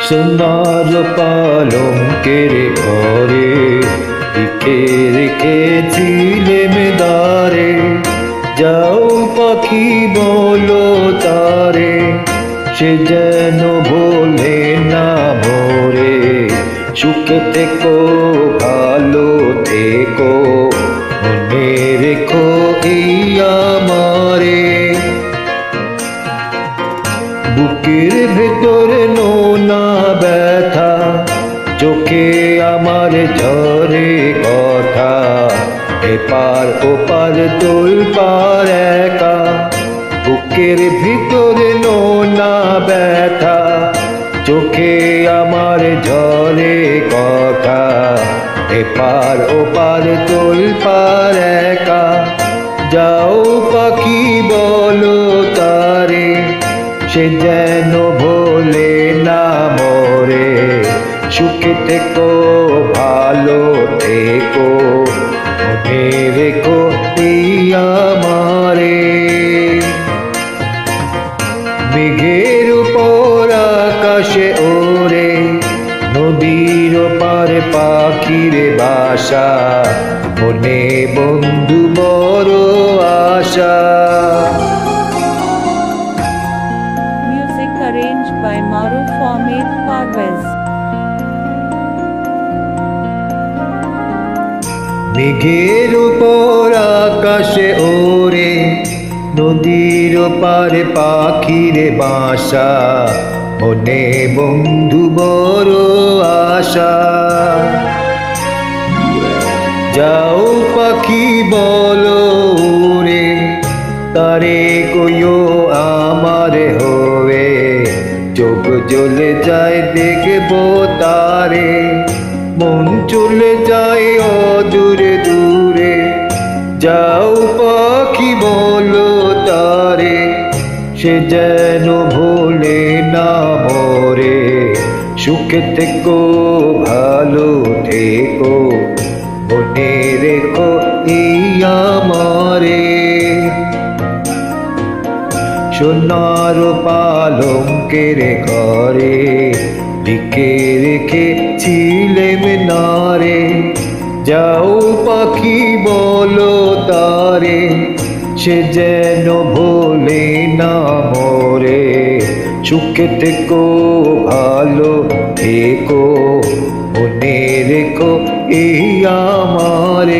সোনার পালঙ্কের ঘরে লিখে রেখেছিলে মেদারে, যাও পাখি বলো তারে, সে যেন ভোলে না ভোরে। সুখে থেকো ভালো থেকো, মনে রেখো এই আমারে। বুকের ভেতরে নোনা ব্যথা, চোখে আমার ঝরে কথা, এপার ওপার তোলপার একা। বুকের ভিতরে নোনা ব্যথা, চোখে আমার ঝরে কথা, এপার ওপার তোলপার একা। যাও পাখি বলো তারে, সে যেন ভোলে না মোরে। সুখে থেকো ভালো থেকো, মনে রেখো এই আমারে। মেঘের উপর আকাশে ওরে, নদীর পারে পাখির বাসা, মনে বন্ধু বড় আশা। Music arranged by Maruf Ahmed Parvez. মেঘের উপর আকাশে ওরে, নদীর পারে পাখির বাসা, মনে বন্ধু বড় আশা। যাও পাখি বলো রে, তারে কইও আমার হবে, চোখ জ্বলে যায় দেখবো তারে, মন চলে যায় অদূরে দূরে। যাও পাখি বলো তারে, সে যেন ভোলে না মোরে। সুখে থেকো ভালো থেকো, মনে রেখো এই আমারে। সোনার পালঙ্কের ঘরে লিখে রেখেছিলে মেনারে, যাও পাখি বলো তারে, সে যেন ভোলে না মোরে। সুখে থেকো ভালো থেকো, মনে রেখো এই আমারে।